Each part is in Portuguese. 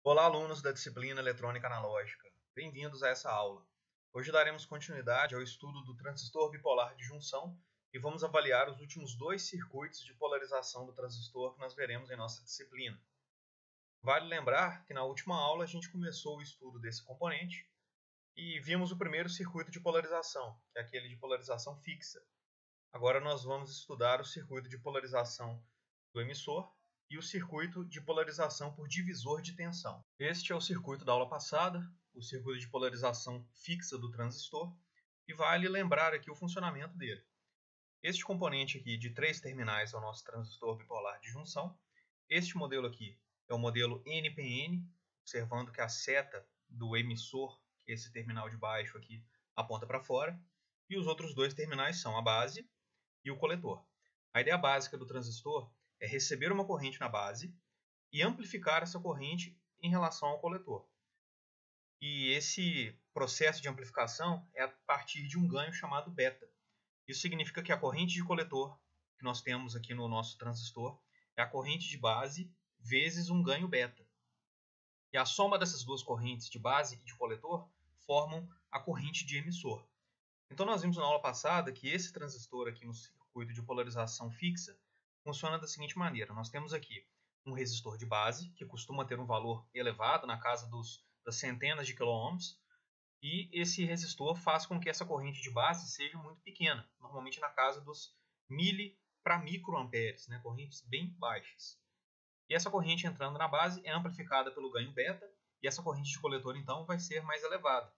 Olá, alunos da disciplina Eletrônica Analógica. Bem-vindos a essa aula. Hoje daremos continuidade ao estudo do transistor bipolar de junção e vamos avaliar os últimos dois circuitos de polarização do transistor que nós veremos em nossa disciplina. Vale lembrar que na última aula a gente começou o estudo desse componente e vimos o primeiro circuito de polarização, que é aquele de polarização fixa. Agora nós vamos estudar o circuito de polarização do emissor e o circuito de polarização por divisor de tensão. Este é o circuito da aula passada, o circuito de polarização fixa do transistor, e vale lembrar aqui o funcionamento dele. Este componente aqui de 3 terminais é o nosso transistor bipolar de junção. Este modelo aqui é o modelo NPN, observando que a seta do emissor, que é esse terminal de baixo aqui, aponta para fora, e os outros dois terminais são a base e o coletor. A ideia básica do transistor é receber uma corrente na base e amplificar essa corrente em relação ao coletor. E esse processo de amplificação é a partir de um ganho chamado beta. Isso significa que a corrente de coletor que nós temos aqui no nosso transistor é a corrente de base vezes um ganho beta. E a soma dessas duas correntes de base e de coletor formam a corrente de emissor. Então nós vimos na aula passada que esse transistor aqui no circuito de polarização fixa funciona da seguinte maneira. Nós temos aqui um resistor de base, que costuma ter um valor elevado, na casa das centenas de quiloohms, e esse resistor faz com que essa corrente de base seja muito pequena, normalmente na casa dos mili para microamperes, né? Correntes bem baixas. E essa corrente entrando na base é amplificada pelo ganho beta, e essa corrente de coletor então vai ser mais elevada.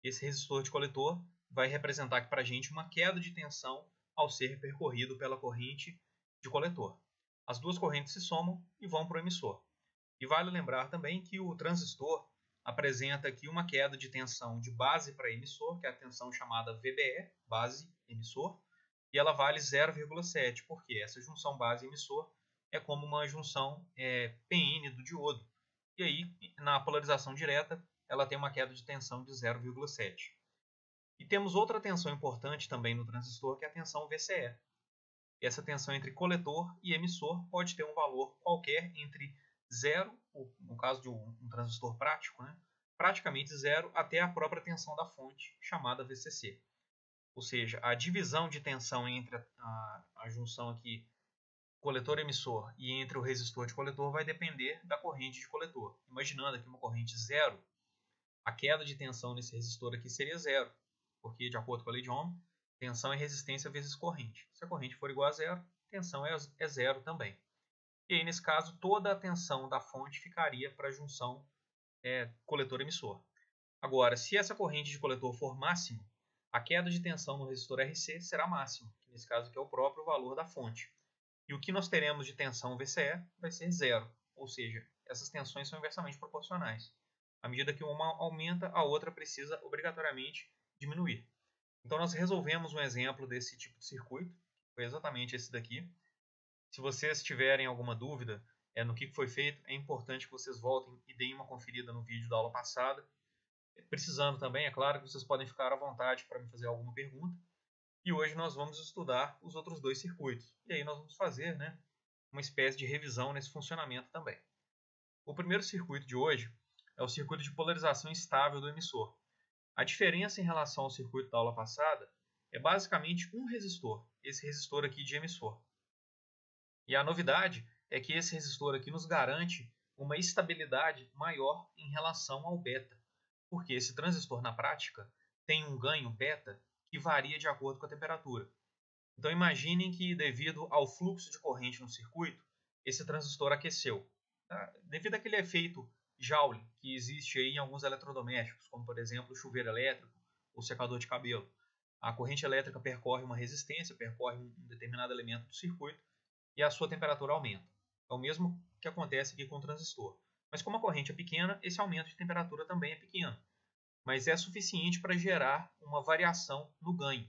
Esse resistor de coletor vai representar aqui para a gente uma queda de tensão ao ser percorrido pela corrente de coletor. As duas correntes se somam e vão para o emissor. E vale lembrar também que o transistor apresenta aqui uma queda de tensão de base para emissor, que é a tensão chamada VBE, base emissor, e ela vale 0,7, porque essa junção base-emissor é como uma junção PN do diodo. E aí, na polarização direta, ela tem uma queda de tensão de 0,7. E temos outra tensão importante também no transistor, que é a tensão VCE. Essa tensão entre coletor e emissor pode ter um valor qualquer entre 0, no caso de um transistor prático, né? Praticamente 0, até a própria tensão da fonte, chamada VCC. Ou seja, a divisão de tensão entre a junção aqui coletor-emissor e entre o resistor de coletor vai depender da corrente de coletor. Imaginando aqui uma corrente 0, a queda de tensão nesse resistor aqui seria 0, porque, de acordo com a lei de Ohm, tensão é resistência vezes corrente. Se a corrente for igual a 0, tensão é 0 também. E aí, nesse caso, toda a tensão da fonte ficaria para a junção coletor-emissor. Agora, se essa corrente de coletor for máxima, a queda de tensão no resistor RC será máxima, que nesse caso aqui é o próprio valor da fonte. E o que nós teremos de tensão VCE vai ser 0, ou seja, essas tensões são inversamente proporcionais. À medida que uma aumenta, a outra precisa obrigatoriamente diminuir. Então nós resolvemos um exemplo desse tipo de circuito, que foi exatamente esse daqui. Se vocês tiverem alguma dúvida no que foi feito, é importante que vocês voltem e deem uma conferida no vídeo da aula passada. Precisando também, é claro que vocês podem ficar à vontade para me fazer alguma pergunta. E hoje nós vamos estudar os outros dois circuitos. E aí nós vamos fazer uma espécie de revisão nesse funcionamento também. O primeiro circuito de hoje é o circuito de polarização estável do emissor. A diferença em relação ao circuito da aula passada é basicamente um resistor, esse resistor aqui de emissor. E a novidade é que esse resistor aqui nos garante uma estabilidade maior em relação ao beta, porque esse transistor na prática tem um ganho beta que varia de acordo com a temperatura. Então imaginem que devido ao fluxo de corrente no circuito, esse transistor aqueceu. Tá? Devido àquele efeito Joule que existe aí em alguns eletrodomésticos, como por exemplo o chuveiro elétrico ou secador de cabelo. A corrente elétrica percorre uma resistência, percorre um determinado elemento do circuito e a sua temperatura aumenta. É o mesmo que acontece aqui com o transistor. Mas como a corrente é pequena, esse aumento de temperatura também é pequeno. Mas é suficiente para gerar uma variação no ganho.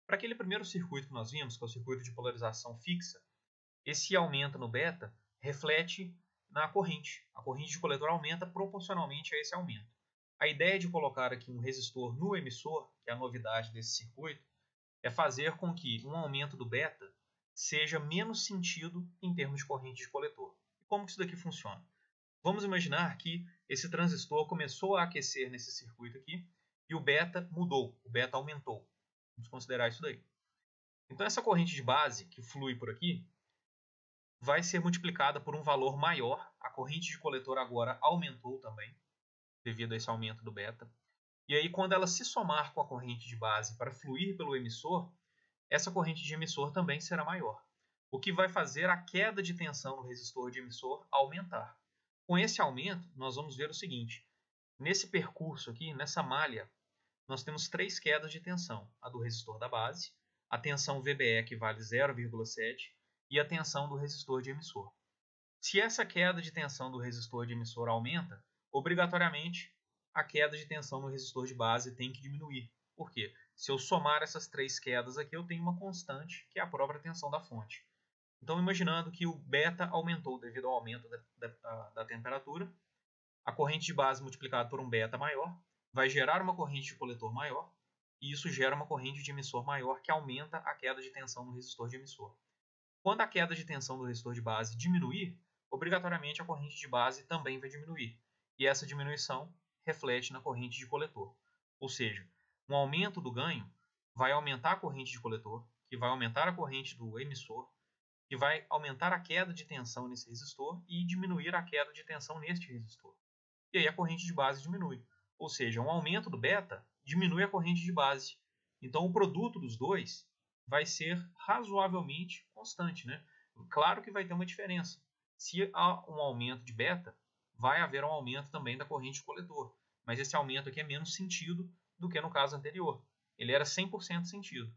Para aquele primeiro circuito que nós vimos, que é o circuito de polarização fixa, esse aumento no beta reflete na corrente. A corrente de coletor aumenta proporcionalmente a esse aumento. A ideia de colocar aqui um resistor no emissor, que é a novidade desse circuito, é fazer com que um aumento do beta seja menos sentido em termos de corrente de coletor. E como que isso daqui funciona? Vamos imaginar que esse transistor começou a aquecer nesse circuito aqui e o beta mudou, o beta aumentou. Vamos considerar isso daí. Então essa corrente de base que flui por aqui vai ser multiplicada por um valor maior. A corrente de coletor agora aumentou também, devido a esse aumento do beta. E aí, quando ela se somar com a corrente de base para fluir pelo emissor, essa corrente de emissor também será maior, o que vai fazer a queda de tensão no resistor de emissor aumentar. Com esse aumento, nós vamos ver o seguinte: nesse percurso aqui, nessa malha, nós temos 3 quedas de tensão: a do resistor da base, a tensão VBE que vale 0,7 e a tensão do resistor de emissor. Se essa queda de tensão do resistor de emissor aumenta, obrigatoriamente a queda de tensão no resistor de base tem que diminuir. Por quê? Se eu somar essas 3 quedas aqui, eu tenho uma constante, que é a própria tensão da fonte. Então, imaginando que o beta aumentou devido ao aumento da temperatura, a corrente de base multiplicada por um beta maior vai gerar uma corrente de coletor maior, e isso gera uma corrente de emissor maior que aumenta a queda de tensão no resistor de emissor. Quando a queda de tensão do resistor de base diminuir, obrigatoriamente a corrente de base também vai diminuir, e essa diminuição reflete na corrente de coletor. Ou seja, um aumento do ganho vai aumentar a corrente de coletor, que vai aumentar a corrente do emissor, que vai aumentar a queda de tensão nesse resistor e diminuir a queda de tensão neste resistor. E aí a corrente de base diminui. Ou seja, um aumento do beta diminui a corrente de base. Então o produto dos dois vai ser razoavelmente constante, né? Claro que vai ter uma diferença. Se há um aumento de beta, vai haver um aumento também da corrente de coletor. Mas esse aumento aqui é menos sentido do que no caso anterior. Ele era 100% sentido,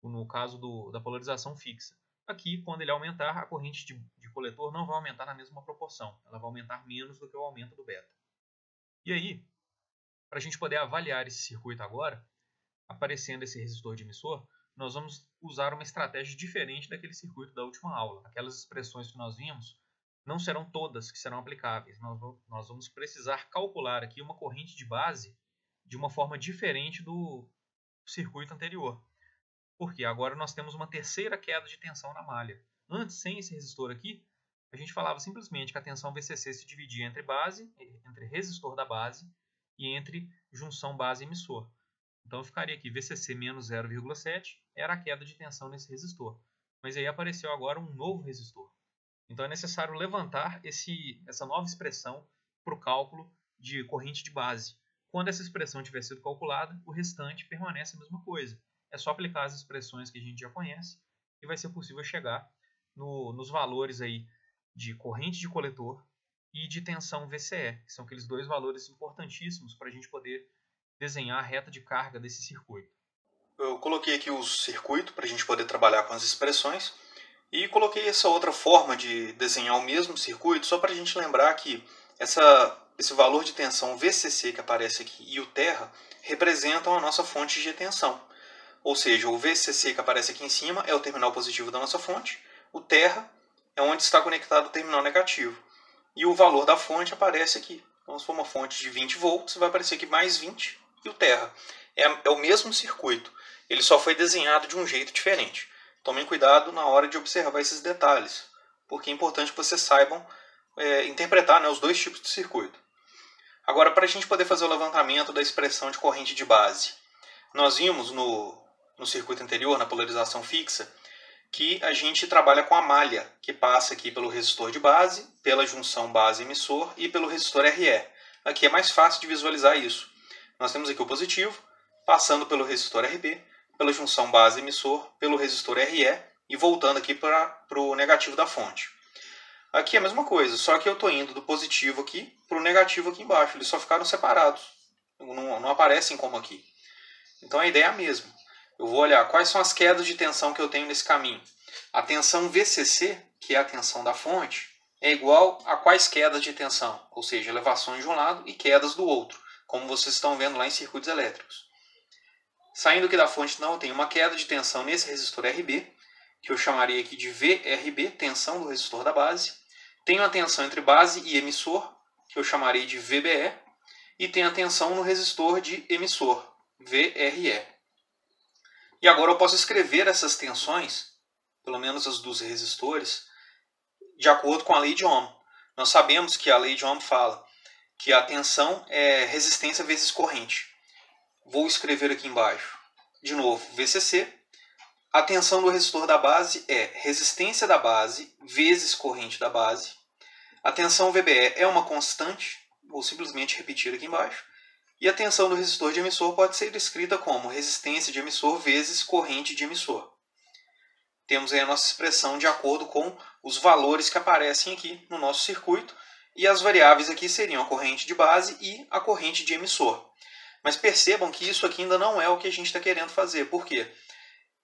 no caso da polarização fixa. Aqui, quando ele aumentar, a corrente de coletor não vai aumentar na mesma proporção. Ela vai aumentar menos do que o aumento do beta. E aí, para a gente poder avaliar esse circuito agora, aparecendo esse resistor de emissor, nós vamos usar uma estratégia diferente daquele circuito da última aula. Aquelas expressões que nós vimos não serão todas que serão aplicáveis. Nós vamos precisar calcular aqui uma corrente de base de uma forma diferente do circuito anterior. Porque agora nós temos uma terceira queda de tensão na malha. Antes, sem esse resistor aqui, a gente falava simplesmente que a tensão VCC se dividia entre base, entre resistor da base e entre junção base-emissor. Então eu ficaria aqui VCC menos 0,7 era a queda de tensão nesse resistor. Mas aí apareceu agora um novo resistor. Então é necessário levantar essa nova expressão para o cálculo de corrente de base. Quando essa expressão tiver sido calculada, o restante permanece a mesma coisa. É só aplicar as expressões que a gente já conhece e vai ser possível chegar nos valores aí de corrente de coletor e de tensão VCE, que são aqueles dois valores importantíssimos para a gente poder desenhar a reta de carga desse circuito. Eu coloquei aqui o circuito para a gente poder trabalhar com as expressões e coloquei essa outra forma de desenhar o mesmo circuito só para a gente lembrar que esse valor de tensão VCC que aparece aqui e o terra representam a nossa fonte de tensão. Ou seja, o VCC que aparece aqui em cima é o terminal positivo da nossa fonte, o terra é onde está conectado o terminal negativo. E o valor da fonte aparece aqui. Então, se for uma fonte de 20 volts, vai aparecer aqui mais 20 e o terra. É o mesmo circuito, ele só foi desenhado de um jeito diferente. Tomem cuidado na hora de observar esses detalhes, porque é importante que vocês saibam interpretar, né, os dois tipos de circuito. Agora, para a gente poder fazer o levantamento da expressão de corrente de base, nós vimos no circuito anterior, na polarização fixa, que a gente trabalha com a malha, que passa aqui pelo resistor de base, pela junção base-emissor e pelo resistor RE. Aqui é mais fácil de visualizar isso. Nós temos aqui o positivo, passando pelo resistor RB, pela junção base-emissor, pelo resistor RE e voltando aqui para o negativo da fonte. Aqui é a mesma coisa, só que eu estou indo do positivo aqui para o negativo aqui embaixo. Eles só ficaram separados, não aparecem como aqui. Então a ideia é a mesma. Eu vou olhar quais são as quedas de tensão que eu tenho nesse caminho. A tensão VCC, que é a tensão da fonte, é igual a quais quedas de tensão, ou seja, elevações de um lado e quedas do outro, como vocês estão vendo lá em circuitos elétricos. Saindo aqui da fonte, então, eu tenho uma queda de tensão nesse resistor RB, que eu chamaria aqui de VRB, tensão do resistor da base. Tenho a tensão entre base e emissor, que eu chamarei de VBE, e tenho a tensão no resistor de emissor, VRE. E agora eu posso escrever essas tensões, pelo menos as dos resistores, de acordo com a lei de Ohm. Nós sabemos que a lei de Ohm fala que a tensão é resistência vezes corrente. Vou escrever aqui embaixo, de novo, VCC. A tensão do resistor da base é resistência da base vezes corrente da base. A tensão VBE é uma constante, vou simplesmente repetir aqui embaixo. E a tensão do resistor de emissor pode ser escrita como resistência de emissor vezes corrente de emissor. Temos aí a nossa expressão de acordo com os valores que aparecem aqui no nosso circuito. E as variáveis aqui seriam a corrente de base e a corrente de emissor. Mas percebam que isso aqui ainda não é o que a gente está querendo fazer. Por quê?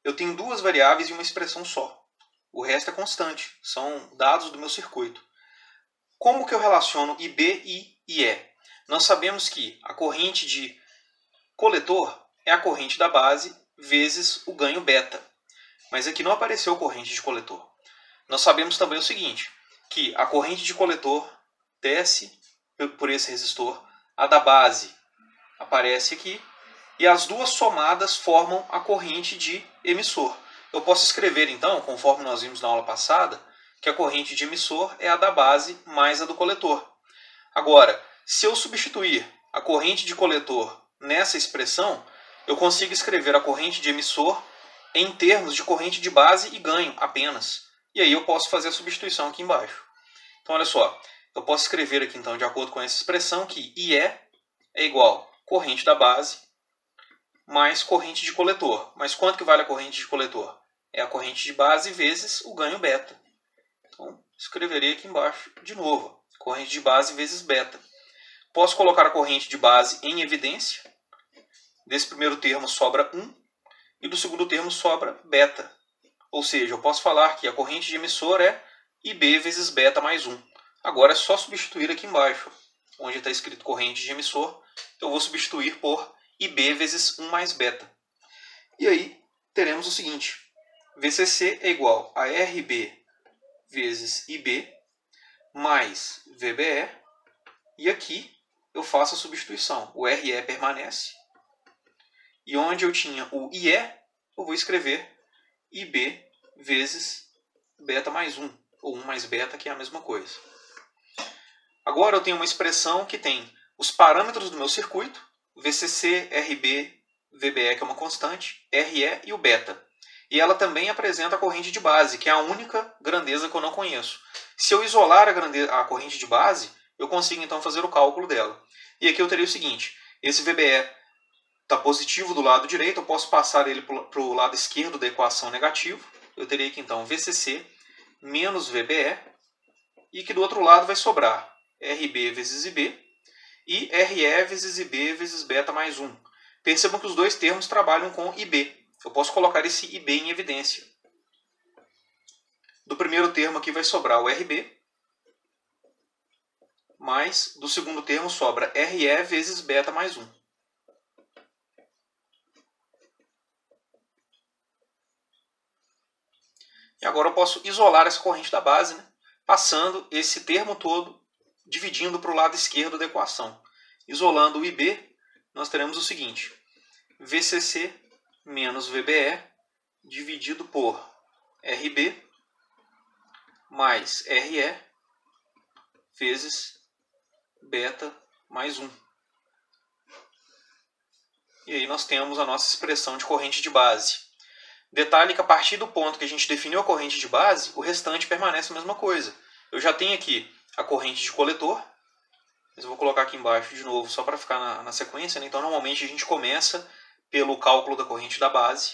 Eu tenho duas variáveis e uma expressão só. O resto é constante, são dados do meu circuito. Como que eu relaciono IB e IE? Nós sabemos que a corrente de coletor é a corrente da base vezes o ganho beta. Mas aqui não apareceu corrente de coletor. Nós sabemos também o seguinte, que a corrente de coletor desce por esse resistor, a da base aparece aqui, e as duas somadas formam a corrente de emissor. Eu posso escrever então, conforme nós vimos na aula passada, que a corrente de emissor é a da base mais a do coletor. Agora, se eu substituir a corrente de coletor nessa expressão, eu consigo escrever a corrente de emissor em termos de corrente de base e ganho apenas. E aí eu posso fazer a substituição aqui embaixo. Então, olha só, eu posso escrever aqui então, de acordo com essa expressão, que IE é igual a corrente da base mais corrente de coletor. Mas quanto que vale a corrente de coletor? É a corrente de base vezes o ganho beta. Então, escreverei aqui embaixo de novo. Corrente de base vezes beta. Posso colocar a corrente de base em evidência. Desse primeiro termo sobra 1 e do segundo termo sobra beta. Ou seja, eu posso falar que a corrente de emissor é IB vezes beta mais 1. Agora é só substituir aqui embaixo, onde está escrito corrente de emissor, eu vou substituir por IB vezes 1 mais beta. E aí teremos o seguinte, VCC é igual a RB vezes IB mais VBE, e aqui eu faço a substituição. O RE permanece, e onde eu tinha o IE, eu vou escrever IB vezes beta mais 1, ou 1 mais beta, que é a mesma coisa. Agora eu tenho uma expressão que tem os parâmetros do meu circuito, VCC, RB, VBE, que é uma constante, RE e o beta. E ela também apresenta a corrente de base, que é a única grandeza que eu não conheço. Se eu isolar a corrente de base, eu consigo então fazer o cálculo dela. E aqui eu teria o seguinte, esse VBE está positivo do lado direito, eu posso passar ele para o lado esquerdo da equação negativo. Eu teria aqui então VCC menos VBE, e que do outro lado vai sobrar RB vezes IB e RE vezes IB vezes beta mais 1. Percebam que os dois termos trabalham com IB. Eu posso colocar esse IB em evidência. Do primeiro termo aqui vai sobrar o RB, mas do segundo termo sobra RE vezes beta mais 1. E agora eu posso isolar essa corrente da base, né? Passando esse termo todo, dividindo para o lado esquerdo da equação. Isolando o IB, nós teremos o seguinte, VCC menos VBE dividido por RB mais RE vezes beta mais 1. E aí nós temos a nossa expressão de corrente de base. Detalhe que a partir do ponto que a gente definiu a corrente de base, o restante permanece a mesma coisa. Eu já tenho aqui a corrente de coletor, mas eu vou colocar aqui embaixo de novo só para ficar na sequência, né? Então normalmente a gente começa pelo cálculo da corrente da base.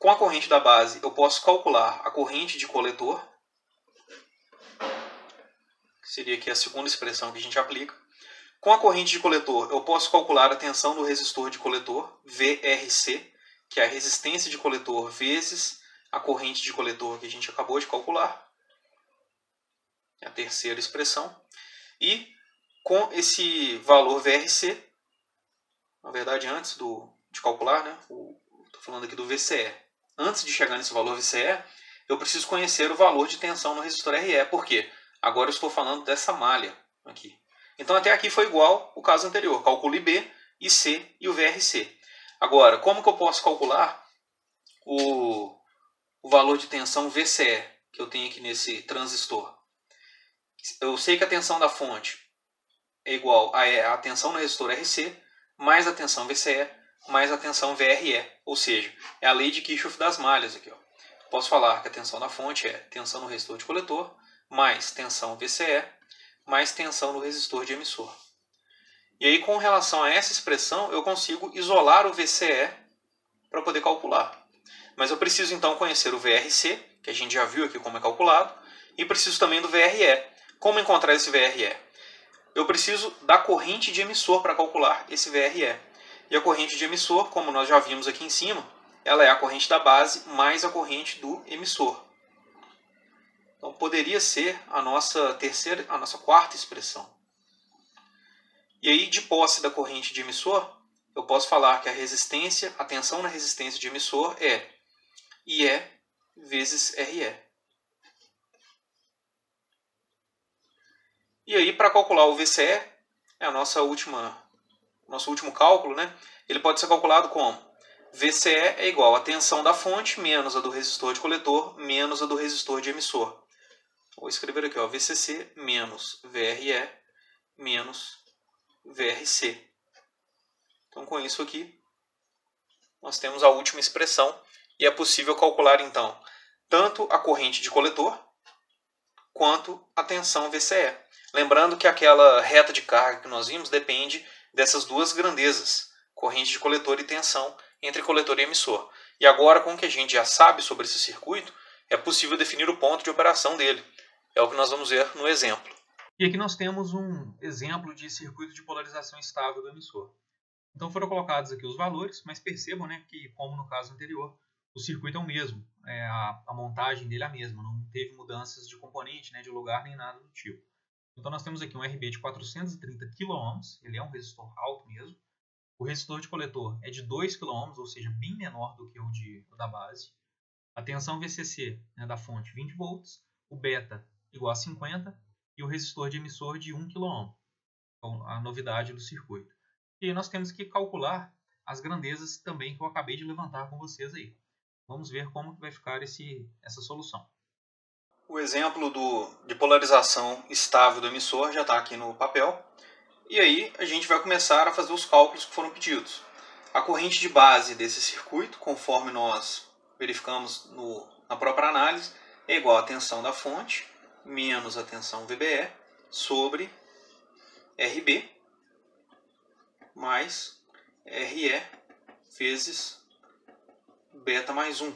Com a corrente da base eu posso calcular a corrente de coletor, que seria aqui a segunda expressão que a gente aplica. Com a corrente de coletor eu posso calcular a tensão do resistor de coletor, VRC, que é a resistência de coletor vezes a corrente de coletor que a gente acabou de calcular. É a terceira expressão. E com esse valor VRC, na verdade antes de calcular, né, estou falando aqui do VCE. Antes de chegar nesse valor VCE, eu preciso conhecer o valor de tensão no resistor RE. Por quê? Agora eu estou falando dessa malha aqui. Então até aqui foi igual o caso anterior. Calculo IB, IC e o VRC. Agora, como que eu posso calcular o valor de tensão VCE que eu tenho aqui nesse transistor? eu sei que a tensão da fonte é igual a tensão no resistor RC mais a tensão VCE mais a tensão VRE, ou seja, é a lei de Kirchhoff das malhas aqui, ó. Posso falar que a tensão da fonte é tensão no resistor de coletor mais tensão VCE mais tensão no resistor de emissor. E aí, com relação a essa expressão, eu consigo isolar o VCE para poder calcular. Mas eu preciso então conhecer o VRC, que a gente já viu aqui como é calculado, e preciso também do VRE. Como encontrar esse VRE? Eu preciso da corrente de emissor para calcular esse VRE. E a corrente de emissor, como nós já vimos aqui em cima, ela é a corrente da base mais a corrente do emissor. Então poderia ser a nossa quarta expressão. E aí, de posse da corrente de emissor, eu posso falar que a tensão na resistência de emissor é IE vezes RE. E aí, para calcular o VCE, é o nosso último cálculo, né? Ele pode ser calculado como VCE é igual a tensão da fonte menos a do resistor de coletor menos a do resistor de emissor. Vou escrever aqui, ó, VCC menos VRE menos VRC. Então, com isso aqui, nós temos a última expressão e é possível calcular, então, tanto a corrente de coletor quanto a tensão VCE. Lembrando que aquela reta de carga que nós vimos depende dessas duas grandezas, corrente de coletor e tensão entre coletor e emissor. E agora, com o que a gente já sabe sobre esse circuito, é possível definir o ponto de operação dele. É o que nós vamos ver no exemplo. E aqui nós temos um exemplo de circuito de polarização estável do emissor. Então foram colocados aqui os valores, mas percebam, né, que, como no caso anterior, o circuito é o mesmo, a montagem dele é a mesma, não teve mudanças de componente, né, de lugar, nem nada do tipo. Então nós temos aqui um RB de 430 kΩ, ele é um resistor alto mesmo. O resistor de coletor é de 2 kΩ, ou seja, bem menor do que o da base. A tensão VCC, né, da fonte, 20 volts. O beta igual a 50 e o resistor de emissor de 1 kΩ. Então, a novidade do circuito. E aí nós temos que calcular as grandezas também que eu acabei de levantar com vocês aí. Vamos ver como que vai ficar essa solução. O exemplo de polarização estável do emissor já está aqui no papel. E aí a gente vai começar a fazer os cálculos que foram pedidos. A corrente de base desse circuito, conforme nós verificamos na própria análise, é igual à tensão da fonte menos a tensão VBE sobre RB mais RE vezes beta mais 1.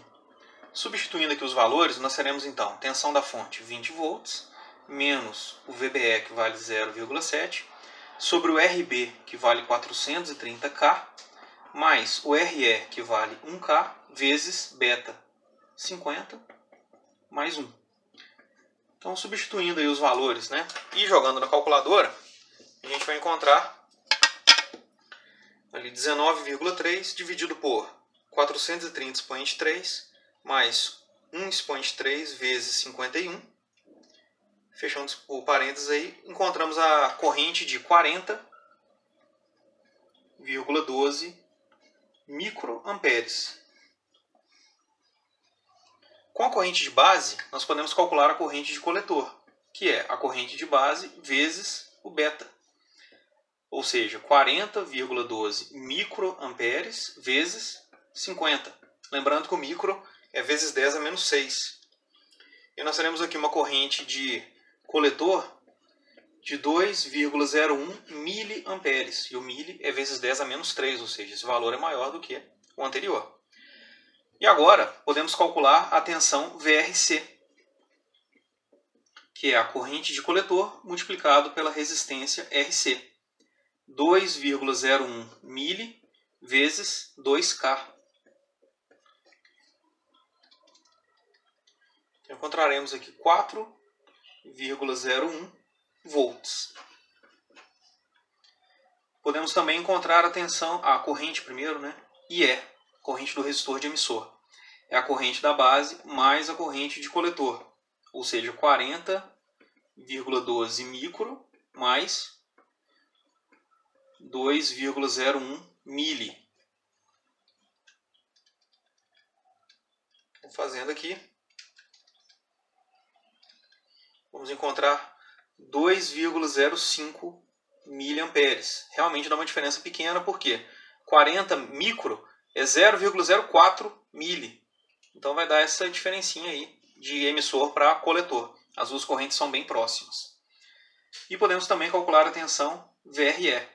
Substituindo aqui os valores, nós teremos então tensão da fonte 20 volts menos o VBE, que vale 0,7, sobre o RB, que vale 430K, mais o RE, que vale 1K, vezes beta 50 mais 1. Então, substituindo aí os valores, né, e jogando na calculadora, a gente vai encontrar ali 19,3 dividido por 430 expoente 3 mais 1 expoente 3 vezes 51. Fechando o parênteses aí, encontramos a corrente de 40,12 microamperes. Com a corrente de base, nós podemos calcular a corrente de coletor, que é a corrente de base vezes o beta. Ou seja, 40,12 microamperes vezes 50. Lembrando que o micro é vezes 10 a menos 6. E nós teremos aqui uma corrente de coletor de 2,01 miliamperes. E o mili é vezes 10 a menos 3, ou seja, esse valor é maior do que o anterior. E agora podemos calcular a tensão VRC, que é a corrente de coletor multiplicado pela resistência RC. 2,01 mili vezes 2K. Então, encontraremos aqui 4,01 volts. Podemos também encontrar a corrente primeiro, né? IE, corrente do resistor de emissor. É a corrente da base mais a corrente de coletor, ou seja, 40,12 micro mais 2,01 mili. Estou fazendo aqui. Vamos encontrar 2,05 miliamperes. Realmente dá uma diferença pequena, porque 40 micro é 0,04 mili. Então vai dar essa diferencinha aí de emissor para coletor. As duas correntes são bem próximas. E podemos também calcular a tensão VRE,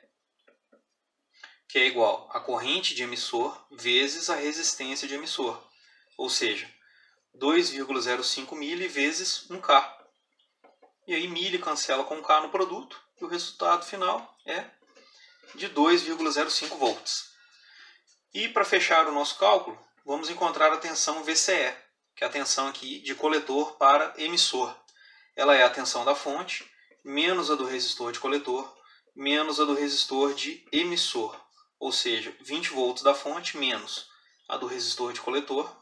que é igual a corrente de emissor vezes a resistência de emissor. Ou seja, 2,05 mili vezes 1K. E aí mili cancela com K no produto e o resultado final é de 2,05 volts. E para fechar o nosso cálculo, vamos encontrar a tensão VCE, que é a tensão aqui de coletor para emissor. Ela é a tensão da fonte menos a do resistor de coletor menos a do resistor de emissor. Ou seja, 20 volts da fonte menos a do resistor de coletor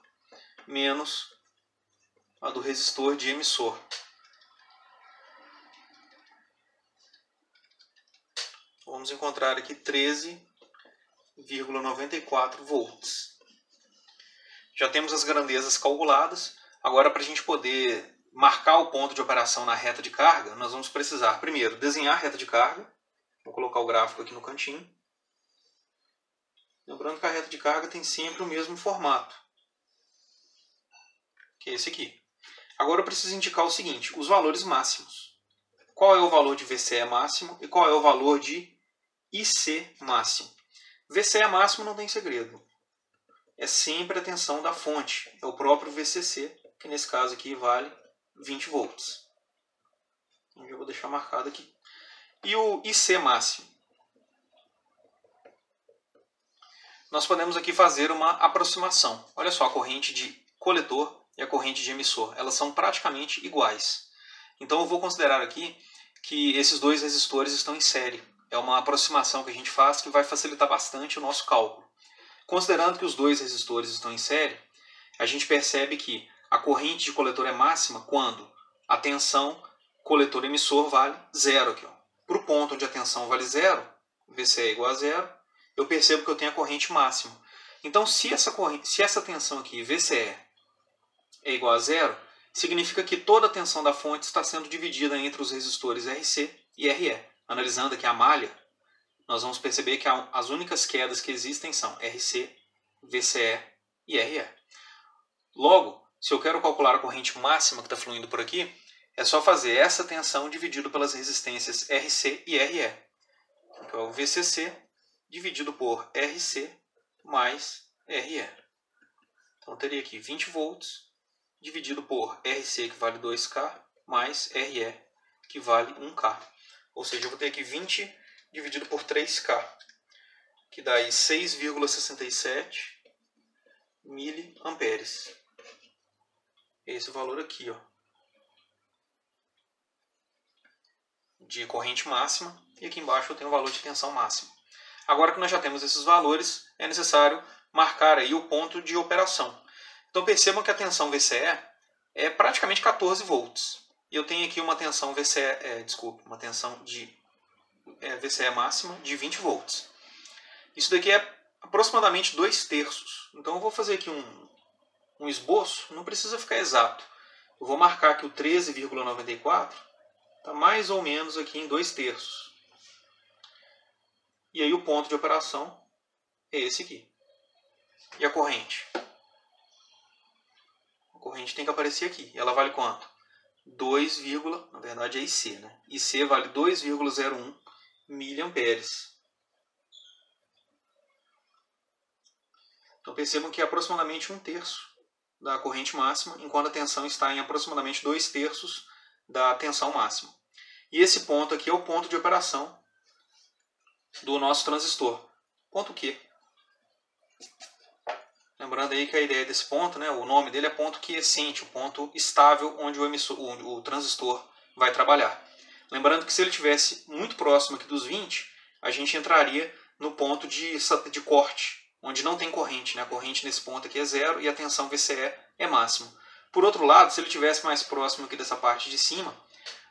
menos a do resistor de emissor. Vamos encontrar aqui 13,94 volts. Já temos as grandezas calculadas. Agora, para a gente poder marcar o ponto de operação na reta de carga, nós vamos precisar, primeiro, desenhar a reta de carga. Vou colocar o gráfico aqui no cantinho. Lembrando que a reta de carga tem sempre o mesmo formato, que é esse aqui. Agora eu preciso indicar o seguinte, os valores máximos. Qual é o valor de VCE máximo e qual é o valor de IC máximo? VCE máximo não tem segredo. É sempre a tensão da fonte. É o próprio VCC, que nesse caso aqui vale 20 volts. Eu vou deixar marcado aqui. E o IC máximo? Nós podemos aqui fazer uma aproximação. Olha só, a corrente de coletor e a corrente de emissor. Elas são praticamente iguais. Então eu vou considerar aqui que esses dois resistores estão em série. É uma aproximação que a gente faz que vai facilitar bastante o nosso cálculo. Considerando que os dois resistores estão em série, a gente percebe que a corrente de coletor é máxima quando a tensão coletor-emissor vale zero. Para o ponto onde a tensão vale zero, VCE é igual a zero, eu percebo que eu tenho a corrente máxima. Então, se essa tensão aqui, VCE, é igual a zero, significa que toda a tensão da fonte está sendo dividida entre os resistores RC e RE. Analisando aqui a malha, nós vamos perceber que as únicas quedas que existem são RC, VCE e RE. Logo, se eu quero calcular a corrente máxima que está fluindo por aqui, é só fazer essa tensão dividido pelas resistências RC e RE. Então, é o VCC dividido por RC mais RE. Então, eu teria aqui 20 volts dividido por RC, que vale 2K, mais RE, que vale 1K. Ou seja, eu vou ter aqui 20 dividido por 3K, que dá aí 6,67 miliamperes. Esse valor aqui, ó, de corrente máxima, e aqui embaixo eu tenho o valor de tensão máxima. Agora que nós já temos esses valores, é necessário marcar aí o ponto de operação. Então percebam que a tensão VCE é praticamente 14 volts. E eu tenho aqui uma tensão uma tensão de VCE máxima de 20 volts. Isso daqui é aproximadamente 2/3. Então eu vou fazer aqui um esboço, não precisa ficar exato. Eu vou marcar que o 13,94 está mais ou menos aqui em 2/3. E aí o ponto de operação é esse aqui. E a corrente? A corrente tem que aparecer aqui. Ela vale quanto? Na verdade é IC, né? IC vale 2,01 miliamperes. Então percebam que é aproximadamente 1/3 da corrente máxima, enquanto a tensão está em aproximadamente 2/3 da tensão máxima. E esse ponto aqui é o ponto de operação do nosso transistor. Ponto Q. Lembrando aí que a ideia desse ponto, né, o nome dele é ponto quiescente, o ponto estável onde o transistor vai trabalhar. Lembrando que se ele estivesse muito próximo aqui dos 20, a gente entraria no ponto de corte, onde não tem corrente, né? A corrente nesse ponto aqui é zero e a tensão VCE é máxima. Por outro lado, se ele estivesse mais próximo aqui dessa parte de cima,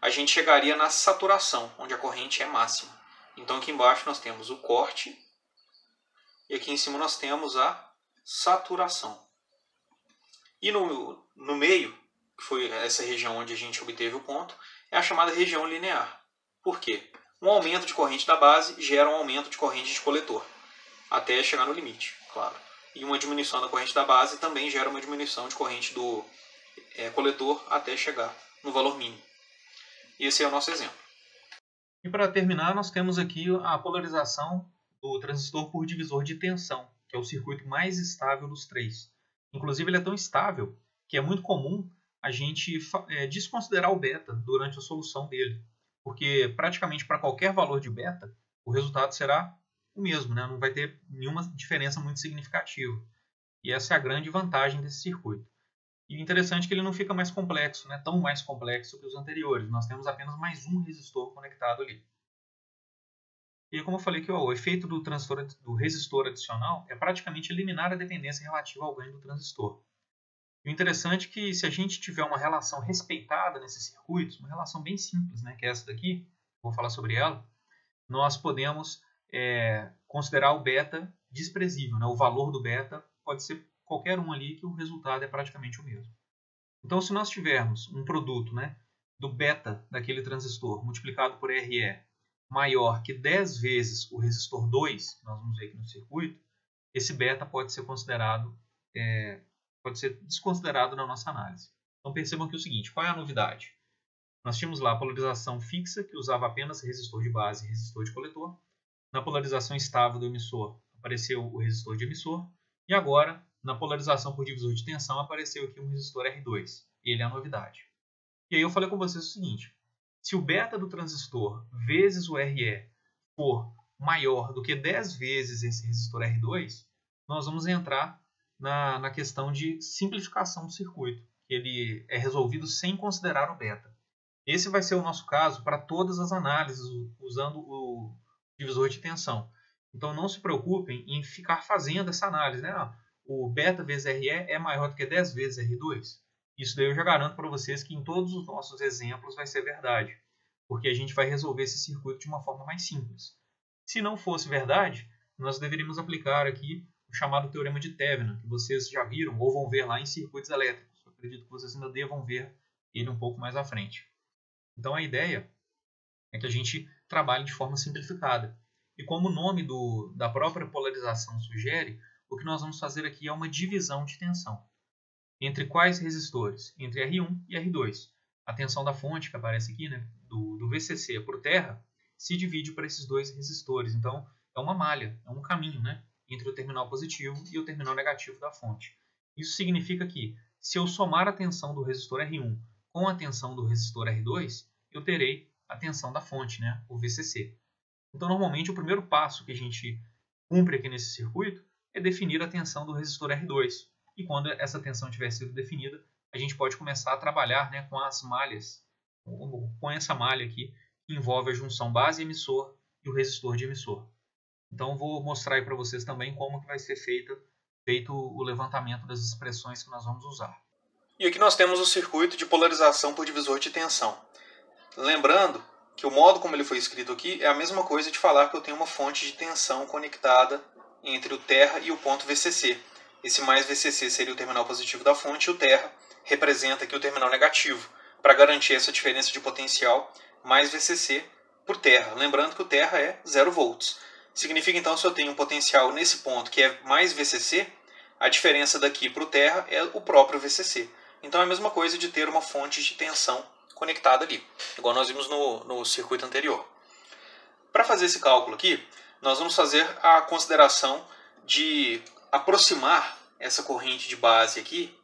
a gente chegaria na saturação, onde a corrente é máxima. Então aqui embaixo nós temos o corte e aqui em cima nós temos a saturação. E no meio, que foi essa região onde a gente obteve o ponto, é a chamada região linear. Por quê? Um aumento de corrente da base gera um aumento de corrente de coletor, até chegar no limite, claro. E uma diminuição da corrente da base também gera uma diminuição de corrente do coletor até chegar no valor mínimo. E esse é o nosso exemplo. E para terminar, nós temos aqui a polarização do transistor por divisor de tensão, que é o circuito mais estável dos três. Inclusive, ele é tão estável que é muito comum a gente desconsiderar o beta durante a solução dele, porque praticamente para qualquer valor de beta, o resultado será o mesmo, né? Não vai ter nenhuma diferença muito significativa. E essa é a grande vantagem desse circuito. E o interessante é que ele não fica mais complexo, né? Tão mais complexo que os anteriores. Nós temos apenas mais um resistor conectado ali. E como eu falei aqui, o efeito do resistor adicional é praticamente eliminar a dependência relativa ao ganho do transistor. E o interessante é que se a gente tiver uma relação respeitada nesses circuitos, uma relação bem simples, né, que é essa daqui, vou falar sobre ela, nós podemos considerar o beta desprezível, né? O valor do beta pode ser qualquer um ali que o resultado é praticamente o mesmo. Então, se nós tivermos um produto, né, do beta daquele transistor multiplicado por RE maior que 10 vezes o resistor 2, que nós vamos ver aqui no circuito, esse beta pode ser desconsiderado na nossa análise. Então percebam aqui o seguinte, qual é a novidade? Nós tínhamos lá a polarização fixa, que usava apenas resistor de base e resistor de coletor. Na polarização estável do emissor, apareceu o resistor de emissor. E agora, na polarização por divisor de tensão, apareceu aqui um resistor R2. Ele é a novidade. E aí eu falei com vocês o seguinte, se o beta do transistor vezes o RE for maior do que 10 vezes esse resistor R2, nós vamos entrar na questão de simplificação do circuito, que ele é resolvido sem considerar o beta. Esse vai ser o nosso caso para todas as análises usando o divisor de tensão. Então não se preocupem em ficar fazendo essa análise, né? O beta vezes RE é maior do que 10 vezes R2. Isso daí eu já garanto para vocês que em todos os nossos exemplos vai ser verdade, porque a gente vai resolver esse circuito de uma forma mais simples. Se não fosse verdade, nós deveríamos aplicar aqui o chamado teorema de Thevenin, que vocês já viram ou vão ver lá em circuitos elétricos. Eu acredito que vocês ainda devam ver ele um pouco mais à frente. Então a ideia é que a gente trabalhe de forma simplificada. E como o nome da própria polarização sugere, o que nós vamos fazer aqui é uma divisão de tensão. Entre quais resistores? Entre R1 e R2. A tensão da fonte que aparece aqui, né, do VCC para o terra, se divide para esses dois resistores. Então é uma malha, é um caminho, né, entre o terminal positivo e o terminal negativo da fonte. Isso significa que, se eu somar a tensão do resistor R1 com a tensão do resistor R2, eu terei a tensão da fonte, né, o VCC. Então, normalmente, o primeiro passo que a gente cumpre aqui nesse circuito é definir a tensão do resistor R2. E quando essa tensão tiver sido definida, a gente pode começar a trabalhar, né, com as malhas, com essa malha aqui, que envolve a junção base-emissor e o resistor de emissor. Então, vou mostrar aí para vocês também como que vai ser feito o levantamento das expressões que nós vamos usar. E aqui nós temos o circuito de polarização por divisor de tensão. Lembrando que o modo como ele foi escrito aqui é a mesma coisa de falar que eu tenho uma fonte de tensão conectada entre o terra e o ponto VCC. Esse mais VCC seria o terminal positivo da fonte e o terra representa aqui o terminal negativo, para garantir essa diferença de potencial mais VCC por terra. Lembrando que o terra é 0 volts. Significa então, se eu tenho um potencial nesse ponto que é mais VCC, a diferença daqui para o terra é o próprio VCC. Então é a mesma coisa de ter uma fonte de tensão conectada ali, igual nós vimos no circuito anterior. Para fazer esse cálculo aqui, nós vamos fazer a consideração de aproximar essa corrente de base aqui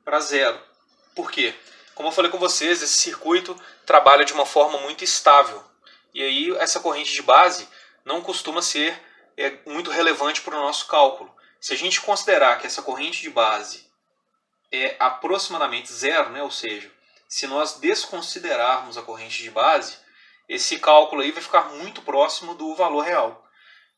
para zero. Por quê? Como eu falei com vocês, esse circuito trabalha de uma forma muito estável. E aí essa corrente de base não costuma ser muito relevante para o nosso cálculo. Se a gente considerar que essa corrente de base é aproximadamente zero, né? Ou seja, se nós desconsiderarmos a corrente de base, esse cálculo aí vai ficar muito próximo do valor real.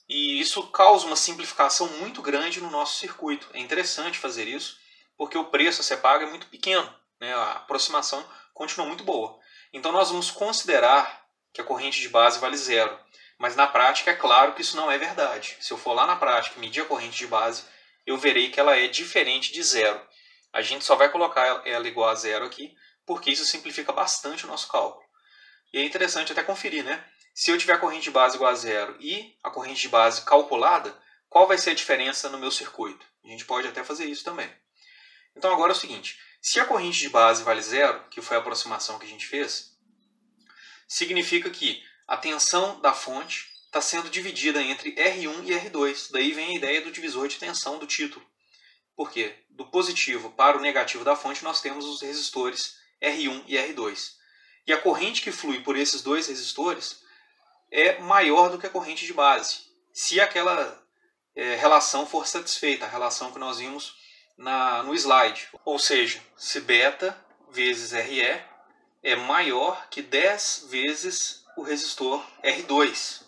E isso causa uma simplificação muito grande no nosso circuito. É interessante fazer isso, porque o preço a ser pago é muito pequeno, né? A aproximação continua muito boa. Então nós vamos considerar que a corrente de base vale zero. Mas na prática é claro que isso não é verdade. Se eu for lá na prática e medir a corrente de base, eu verei que ela é diferente de zero. A gente só vai colocar ela igual a zero aqui porque isso simplifica bastante o nosso cálculo. E é interessante até conferir, né? Se eu tiver a corrente de base igual a zero e a corrente de base calculada, qual vai ser a diferença no meu circuito? A gente pode até fazer isso também. Então agora é o seguinte, se a corrente de base vale zero, que foi a aproximação que a gente fez, significa que a tensão da fonte está sendo dividida entre R1 e R2. Daí vem a ideia do divisor de tensão do título. Por quê? Do positivo para o negativo da fonte nós temos os resistores R1 e R2. E a corrente que flui por esses dois resistores é maior do que a corrente de base, se aquela relação for satisfeita, a relação que nós vimos no slide. Ou seja, se beta vezes RE é maior que 10 vezes o resistor R2,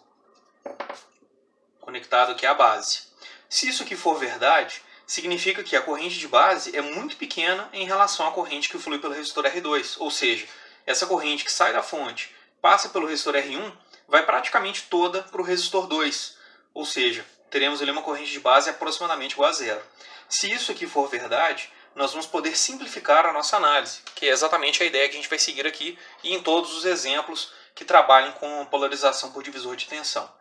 conectado aqui à base. Se isso aqui for verdade, significa que a corrente de base é muito pequena em relação à corrente que flui pelo resistor R2. Ou seja, essa corrente que sai da fonte, passa pelo resistor R1, vai praticamente toda para o resistor 2. Ou seja, teremos ali uma corrente de base aproximadamente igual a zero. Se isso aqui for verdade, nós vamos poder simplificar a nossa análise, que é exatamente a ideia que a gente vai seguir aqui e em todos os exemplos que trabalham com polarização por divisor de tensão.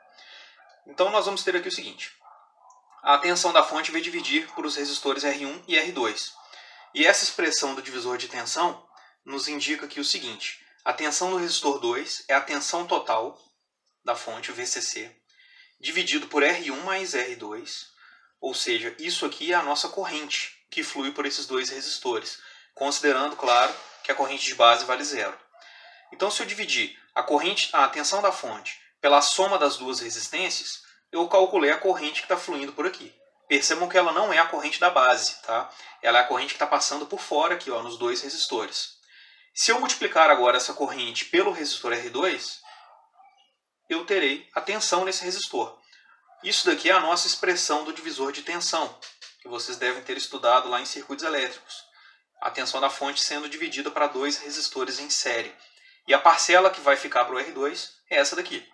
Então nós vamos ter aqui o seguinte. A tensão da fonte vai dividir por os resistores R1 e R2. E essa expressão do divisor de tensão nos indica aqui o seguinte. A tensão do resistor 2 é a tensão total da fonte, o VCC, dividido por R1 mais R2. Ou seja, isso aqui é a nossa corrente que flui por esses dois resistores, considerando, claro, que a corrente de base vale zero. Então, se eu dividir a tensão da fonte pela soma das duas resistências, eu calculei a corrente que está fluindo por aqui. Percebam que ela não é a corrente da base, tá? Ela é a corrente que está passando por fora aqui, ó, nos dois resistores. Se eu multiplicar agora essa corrente pelo resistor R2, eu terei a tensão nesse resistor. Isso daqui é a nossa expressão do divisor de tensão, que vocês devem ter estudado lá em circuitos elétricos. A tensão da fonte sendo dividida para dois resistores em série. E a parcela que vai ficar para o R2 é essa daqui.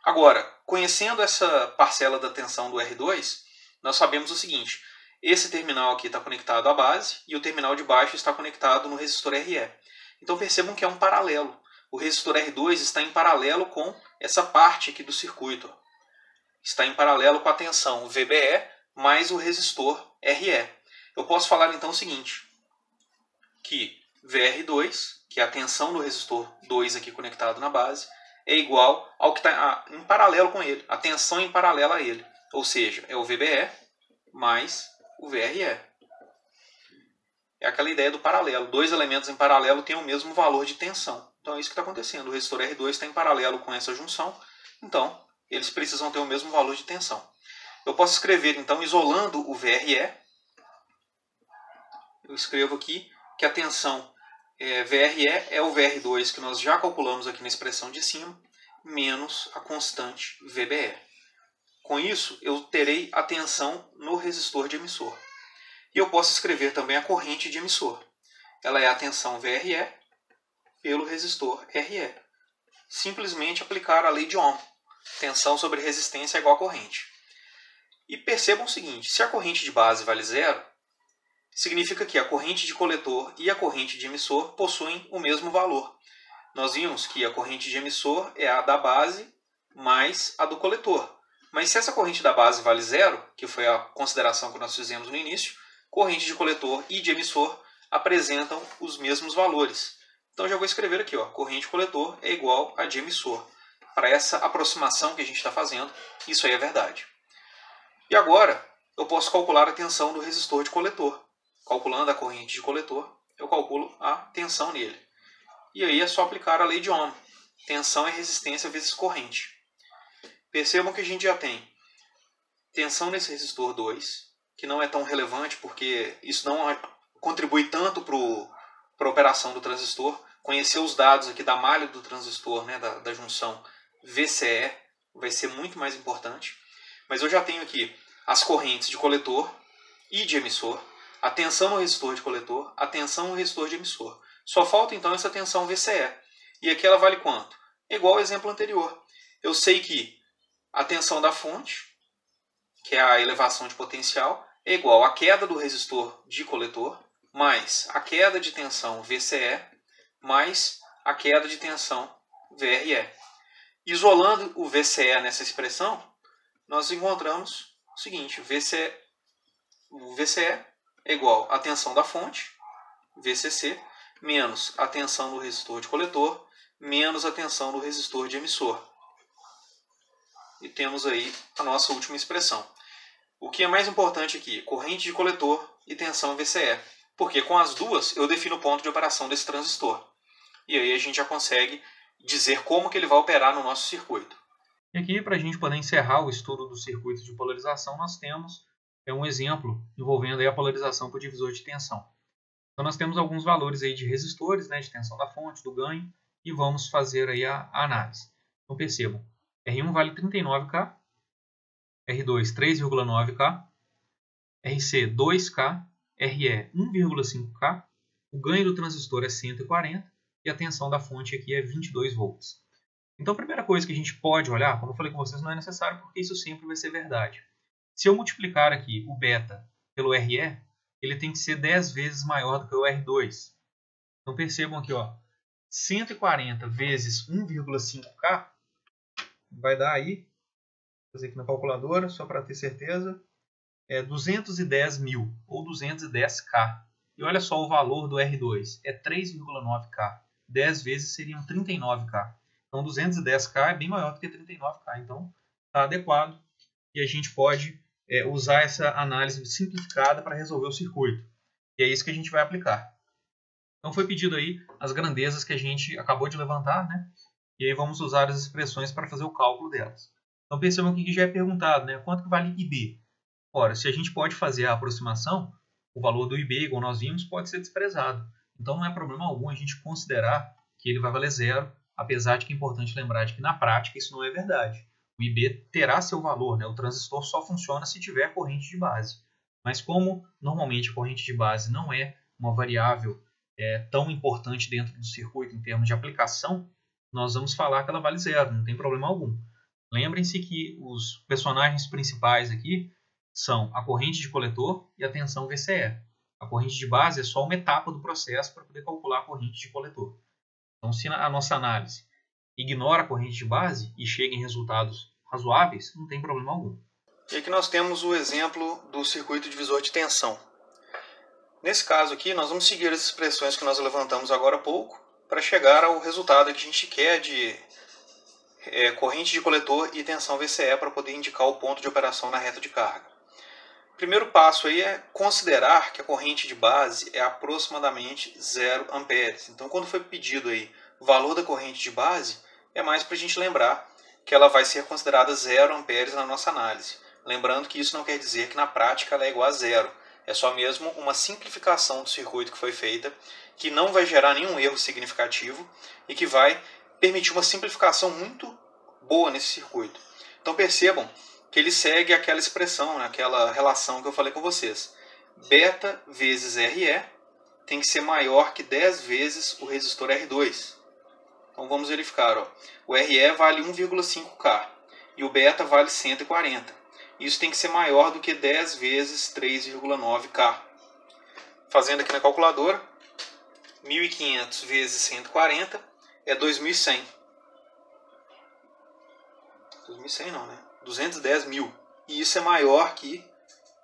Agora, conhecendo essa parcela da tensão do R2, nós sabemos o seguinte. Esse terminal aqui está conectado à base e o terminal de baixo está conectado no resistor RE. Então percebam que é um paralelo. O resistor R2 está em paralelo com essa parte aqui do circuito. Está em paralelo com a tensão VBE mais o resistor RE. Eu posso falar então o seguinte, que VR2, que é a tensão do resistor 2 aqui conectado na base, é igual ao que está em paralelo com ele, a tensão em paralelo a ele. Ou seja, é o VBE mais o VRE. É aquela ideia do paralelo. Dois elementos em paralelo têm o mesmo valor de tensão. Então é isso que está acontecendo. O resistor R2 está em paralelo com essa junção, então eles precisam ter o mesmo valor de tensão. Eu posso escrever, então, isolando o VRE, eu escrevo aqui que a tensão VRE é o VR2 que nós já calculamos aqui na expressão de cima, menos a constante VBE. Com isso, eu terei a tensão no resistor de emissor. E eu posso escrever também a corrente de emissor. Ela é a tensão VRE pelo resistor RE. Simplesmente aplicar a lei de Ohm. Tensão sobre resistência é igual a corrente. E percebam o seguinte, se a corrente de base vale zero, significa que a corrente de coletor e a corrente de emissor possuem o mesmo valor. Nós vimos que a corrente de emissor é a da base mais a do coletor. Mas se essa corrente da base vale zero, que foi a consideração que nós fizemos no início, corrente de coletor e de emissor apresentam os mesmos valores. Então já vou escrever aqui, ó, corrente coletor é igual a de emissor. Para essa aproximação que a gente está fazendo, isso aí é verdade. E agora eu posso calcular a tensão do resistor de coletor. Calculando a corrente de coletor, eu calculo a tensão nele. E aí é só aplicar a lei de Ohm. Tensão é resistência vezes corrente. Percebam que a gente já tem tensão nesse resistor 2, que não é tão relevante porque isso não contribui tanto para a operação do transistor. Conhecer os dados aqui da malha do transistor, né, da junção VCE, vai ser muito mais importante. Mas eu já tenho aqui as correntes de coletor e de emissor, a tensão no resistor de coletor, a tensão no resistor de emissor. Só falta então essa tensão VCE. E aqui ela vale quanto? Igual ao exemplo anterior. Eu sei que a tensão da fonte, que é a elevação de potencial, é igual à queda do resistor de coletor, mais a queda de tensão VCE, mais a queda de tensão VRE. Isolando o VCE nessa expressão, nós encontramos o seguinte: o VCE é igual à tensão da fonte, VCC, menos a tensão do resistor de coletor, menos a tensão do resistor de emissor. E temos aí a nossa última expressão. O que é mais importante aqui? Corrente de coletor e tensão VCE. Porque com as duas eu defino o ponto de operação desse transistor. E aí a gente já consegue dizer como que ele vai operar no nosso circuito. E aqui, para a gente poder encerrar o estudo dos circuitos de polarização, nós temos um exemplo envolvendo aí a polarização por divisor de tensão. Então nós temos alguns valores aí de resistores, né, de tensão da fonte, do ganho, e vamos fazer aí a análise. Então percebam, R1 vale 39K, R2 3,9K, RC 2K, RE 1,5K, o ganho do transistor é 140 e a tensão da fonte aqui é 22 volts. Então a primeira coisa que a gente pode olhar, como eu falei com vocês, não é necessário porque isso sempre vai ser verdade. Se eu multiplicar aqui o beta pelo RE, ele tem que ser 10 vezes maior do que o R2. Então percebam aqui, ó, 140 vezes 1,5K vai dar aí, vou fazer aqui na calculadora só para ter certeza, 210 mil ou 210K. E olha só o valor do R2, é 3,9K. 10 vezes seriam 39K. Então 210K é bem maior do que 39K. Então está adequado e a gente pode usar essa análise simplificada para resolver o circuito. E é isso que a gente vai aplicar. Então foi pedido aí as grandezas que a gente acabou de levantar, né? E aí vamos usar as expressões para fazer o cálculo delas. Então percebam que já é perguntado, né? Quanto que vale IB? Ora, se a gente pode fazer a aproximação, o valor do IB, igual nós vimos, pode ser desprezado. Então não é problema algum a gente considerar que ele vai valer zero, apesar de que é importante lembrar de que na prática isso não é verdade. O IB terá seu valor, né? O transistor só funciona se tiver corrente de base. Mas como normalmente a corrente de base não é uma variável tão importante dentro do circuito em termos de aplicação, nós vamos falar que ela vale zero, não tem problema algum. Lembrem-se que os personagens principais aqui são a corrente de coletor e a tensão VCE. A corrente de base é só uma etapa do processo para poder calcular a corrente de coletor. Então, se a nossa análise ignora a corrente de base e chega em resultados razoáveis, não tem problema algum. E aqui nós temos o exemplo do circuito divisor de tensão. Nesse caso aqui, nós vamos seguir as expressões que nós levantamos agora há pouco para chegar ao resultado que a gente quer de corrente de coletor e tensão VCE para poder indicar o ponto de operação na reta de carga. O primeiro passo aí é considerar que a corrente de base é aproximadamente 0 amperes. Então, quando foi pedido aí o valor da corrente de base, é mais para a gente lembrar que ela vai ser considerada 0 amperes na nossa análise. Lembrando que isso não quer dizer que na prática ela é igual a zero. É só mesmo uma simplificação do circuito que foi feita, que não vai gerar nenhum erro significativo e que vai permitir uma simplificação muito boa nesse circuito. Então percebam que ele segue aquela expressão, aquela relação que eu falei com vocês. Beta vezes RE tem que ser maior que 10 vezes o resistor R2. Então vamos verificar. Ó. O RE vale 1,5K e o beta vale 140. Isso tem que ser maior do que 10 vezes 3,9K. Fazendo aqui na calculadora, 1.500 vezes 140 é 2.100. 2.100 não, né? 210 mil. E isso é maior que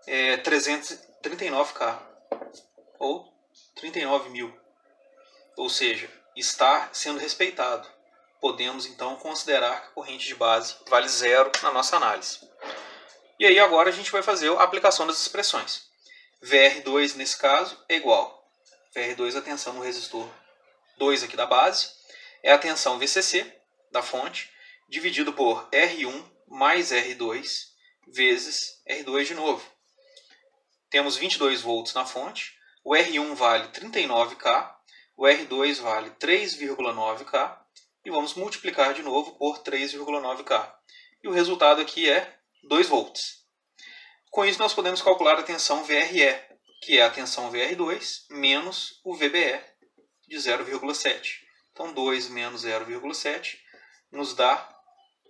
339K. Ou 39 mil. Ou seja, está sendo respeitado. Podemos então considerar que a corrente de base vale zero na nossa análise. E aí agora a gente vai fazer a aplicação das expressões. VR2 nesse caso é igual. VR2 é a tensão no resistor 2 aqui da base. É a tensão VCC da fonte dividido por R1 mais R2 vezes R2 de novo. Temos 22 volts na fonte. O R1 vale 39K. O R2 vale 3,9K. E vamos multiplicar de novo por 3,9K. E o resultado aqui é 2 volts. Com isso, nós podemos calcular a tensão VRE, que é a tensão VR2 menos o VBE de 0,7. Então, 2 menos 0,7 nos dá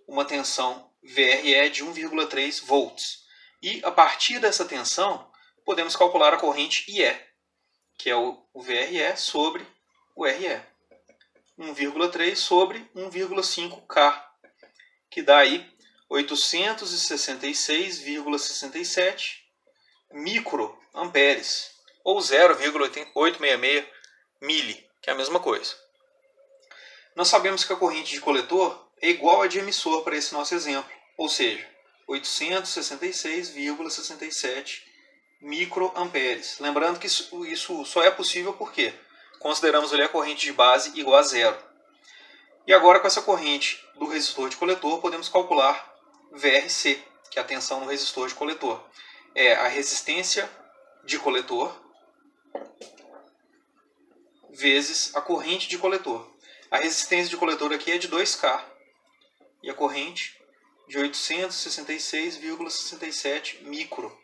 uma tensão VRE de 1,3 volts. E, a partir dessa tensão, podemos calcular a corrente IE, que é o VRE sobre o RE. 1,3 sobre 1,5K, que dá aí 866,67 microamperes, ou 0,866 mili, que é a mesma coisa. Nós sabemos que a corrente de coletor é igual à de emissor para esse nosso exemplo, ou seja, 866,67 microamperes. Lembrando que isso só é possível porque consideramos ali a corrente de base igual a zero. E agora, com essa corrente do resistor de coletor, podemos calcular VRC, que é a tensão no resistor de coletor. É a resistência de coletor vezes a corrente de coletor. A resistência de coletor aqui é de 2K e a corrente de 866,67 micro.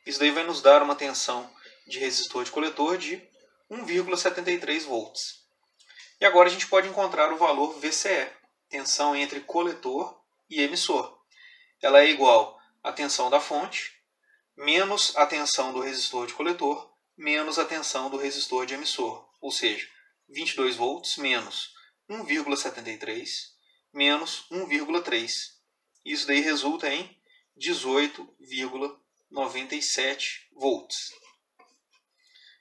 Isso daí vai nos dar uma tensão de resistor de coletor de 1,73 volts. E agora a gente pode encontrar o valor VCE, tensão entre coletor e emissor. Ela é igual à tensão da fonte menos a tensão do resistor de coletor menos a tensão do resistor de emissor, ou seja, 22 volts menos 1,73 menos 1,3. Isso daí resulta em 18,97 volts.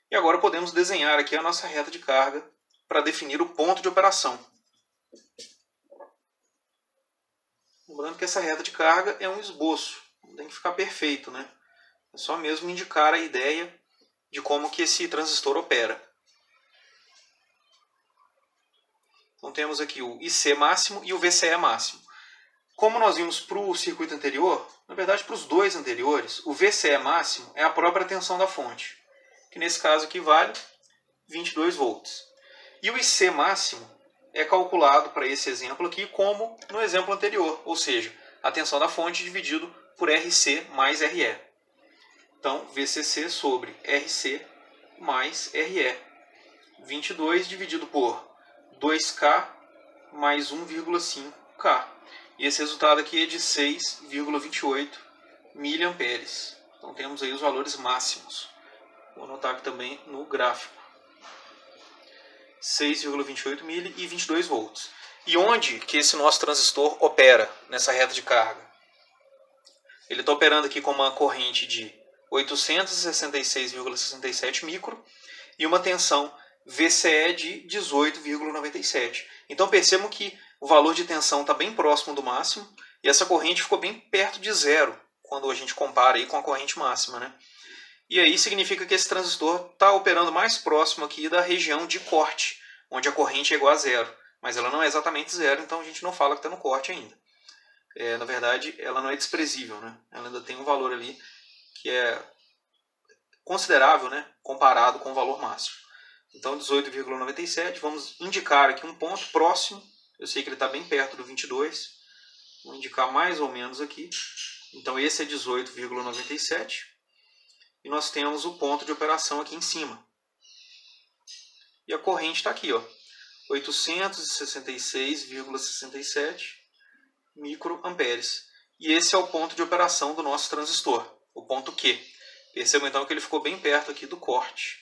E agora podemos desenhar aqui a nossa reta de carga para definir o ponto de operação. Lembrando que essa reta de carga é um esboço, não tem que ficar perfeito, né? É só mesmo indicar a ideia de como que esse transistor opera. Então temos aqui o IC máximo e o VCE máximo. Como nós vimos para o circuito anterior, na verdade para os dois anteriores, o VCE máximo é a própria tensão da fonte, que nesse caso aqui vale 22 volts. E o IC máximo é calculado para esse exemplo aqui como no exemplo anterior, ou seja, a tensão da fonte dividido por RC mais RE. Então, VCC sobre RC mais RE. 22 dividido por 2K mais 1,5K. E esse resultado aqui é de 6,28 miliamperes. Então temos aí os valores máximos. Vou anotar aqui também no gráfico. 6,28 mili e 22 volts. E onde que esse nosso transistor opera nessa reta de carga? Ele está operando aqui com uma corrente de 866,67 micro e uma tensão VCE de 18,97. Então percebam que o valor de tensão está bem próximo do máximo e essa corrente ficou bem perto de zero quando a gente compara aí com a corrente máxima, né? E aí significa que esse transistor está operando mais próximo aqui da região de corte, onde a corrente é igual a zero. Mas ela não é exatamente zero, então a gente não fala que está no corte ainda. Na verdade, ela não é desprezível, né? Ela ainda tem um valor ali que é considerável, né, comparado com o valor máximo. Então 18,97, vamos indicar aqui um ponto próximo, eu sei que ele está bem perto do 22, vou indicar mais ou menos aqui, então esse é 18,97, e nós temos o ponto de operação aqui em cima. E a corrente está aqui, ó, 866,67 microamperes. E esse é o ponto de operação do nosso transistor, o ponto Q. Percebam então que ele ficou bem perto aqui do corte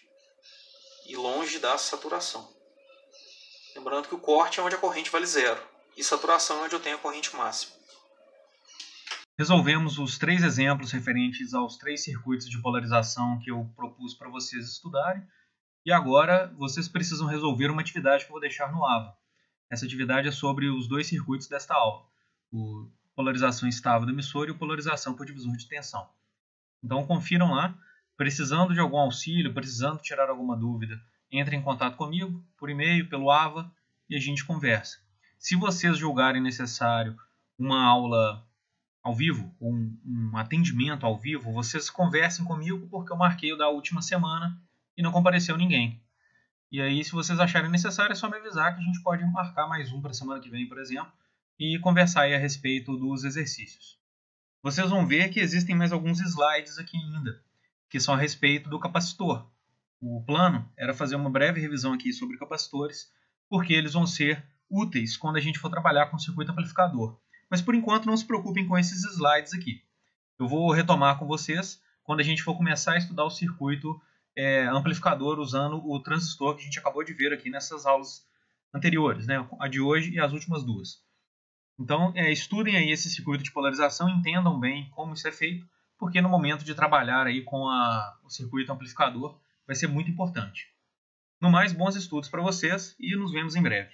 e longe da saturação. Lembrando que o corte é onde a corrente vale zero e saturação é onde eu tenho a corrente máxima. Resolvemos os 3 exemplos referentes aos 3 circuitos de polarização que eu propus para vocês estudarem. E agora vocês precisam resolver uma atividade que eu vou deixar no AVA. Essa atividade é sobre os 2 circuitos desta aula. O polarização estável do emissor e o polarização por divisor de tensão. Então confiram lá. Precisando de algum auxílio, precisando tirar alguma dúvida, entre em contato comigo, por e-mail, pelo AVA, e a gente conversa. Se vocês julgarem necessário uma aula ao vivo, um atendimento ao vivo, vocês conversem comigo, porque eu marquei o da última semana e não compareceu ninguém. E aí, se vocês acharem necessário, é só me avisar que a gente pode marcar mais um para a semana que vem, por exemplo, e conversar aí a respeito dos exercícios. Vocês vão ver que existem mais alguns slides aqui ainda, que são a respeito do capacitor. O plano era fazer uma breve revisão aqui sobre capacitores, porque eles vão ser úteis quando a gente for trabalhar com o circuito amplificador. Mas por enquanto não se preocupem com esses slides aqui. Eu vou retomar com vocês quando a gente for começar a estudar o circuito amplificador usando o transistor que a gente acabou de ver aqui nessas aulas anteriores, né? A de hoje e as últimas duas. Então, estudem aí esse circuito de polarização, entendam bem como isso é feito, porque no momento de trabalhar aí com o circuito amplificador vai ser muito importante. No mais, bons estudos para vocês e nos vemos em breve.